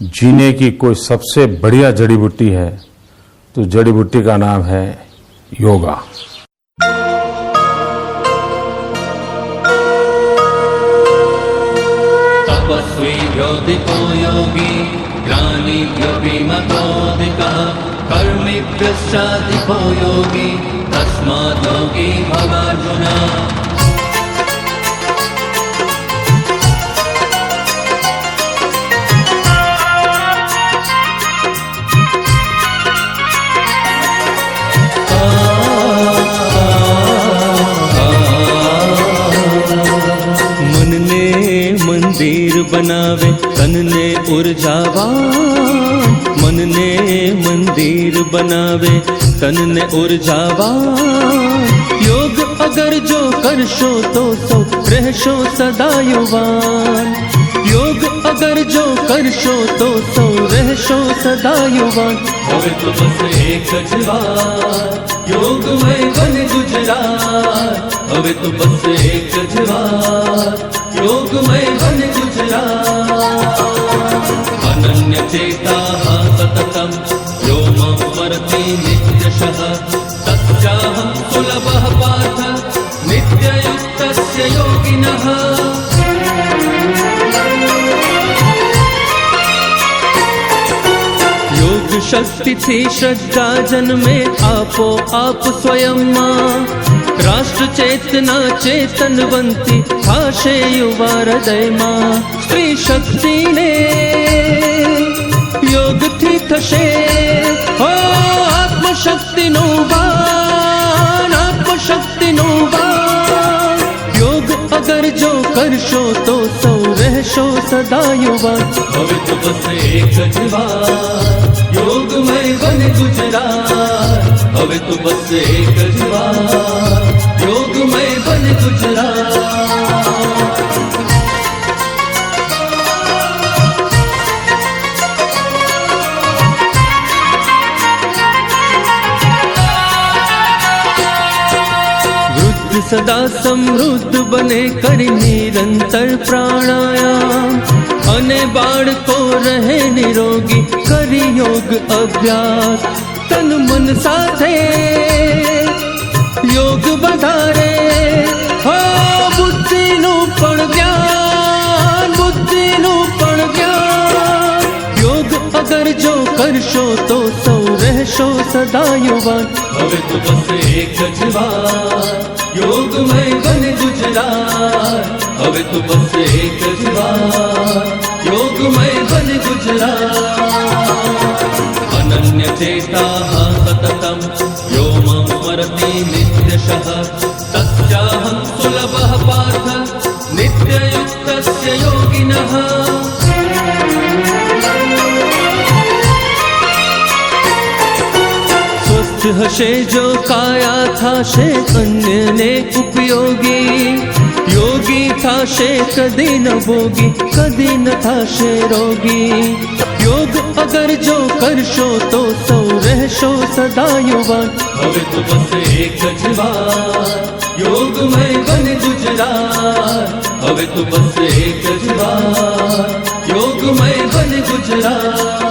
जीने की कोई सबसे बढ़िया जड़ी बूटी है तो जड़ी बूटी का नाम है योगा। तपस्वीभ्योऽधिको योगी ज्ञानिभ्योऽपि मतोऽधिकः कर्मिभ्यश्चाधिको योगी तस्मात् योगी भवार्जुन। मन ने मंदिर बनावे तन ने ऊर्जावान, मन ने मंदिर बनावे तन ने ऊर्जावान। योग अगर जो करशो तो सो रहशो सदा युवान। योग अगर जो करशो तो सो रहशो सदा युवान। હવે તો બસ એક જ વાર યોગમય બન ગુજરાત। હવે તો બસ એક જ વાર યોગમય બન ગુજરાત। અનન્ય ચેતા સતતમ યો મમ સ્મરતિ નિત્યશઃ તસ્યાહં સુલભઃ પાર્થ નિત્યયુક્તસ્ય યોગિનઃ। शक्ति थी श्रद्धा जन्मे आपो आप स्वयं मां। राष्ट्र चेतना चेतनवंती थाशे युवा हृदय मां। स्त्री शक्ति ने योग थी थशे हो आत्मशक्ति नो बान, आत्मशक्ति नो बान। योग अगर जो करशो तो सौ रहशो सदा युवा। હવે તો બસ એક જ વાર યોગમય બન ગુજરાત। હવે તો બસ એક જ વાર યોગમય બન ગુજરાત। વૃદ્ધ સદા સમૃદ્ધ બને કરી નિરંતર પ્રાણાયામ। અને બાળકો રહે નિરોગી કરી યોગ અભ્યાસ। તન મન સાથે યોગ વધારે હો બુદ્ધિનું પણ જ્ઞાન, બુદ્ધિનું પણ જ્ઞાન। યોગ અગર જો કરશો તો સૌ રહેશો સદા યુવાન। હવે તો બસ એક જ વાર યોગમય બન ગુજરાત। હવે તો બસ એક જ વાર યોગમય બન ગુજરાત। અનન્ય ચેતા સતતમ યો મમ સ્મરતિ નિત્યશઃ તસ્યાહં સુલભઃ પાર્થ નિત્યયુક્તસ્ય યોગિનઃ। સ્વસ્થ હશે જો કાયા થાશે અન્યને ઉપયોગી। યોગી થાશે કદી ન ભોગી કદી ન થાશે રોગી। યોગ અગર જો કરશો તો સૌ રહેશો સદા યુવાન। હવે તો બસ એક જ વાર યોગમય બન ગુજરાત। હવે તો બસ એક જ વાર યોગમય બન ગુજરાત।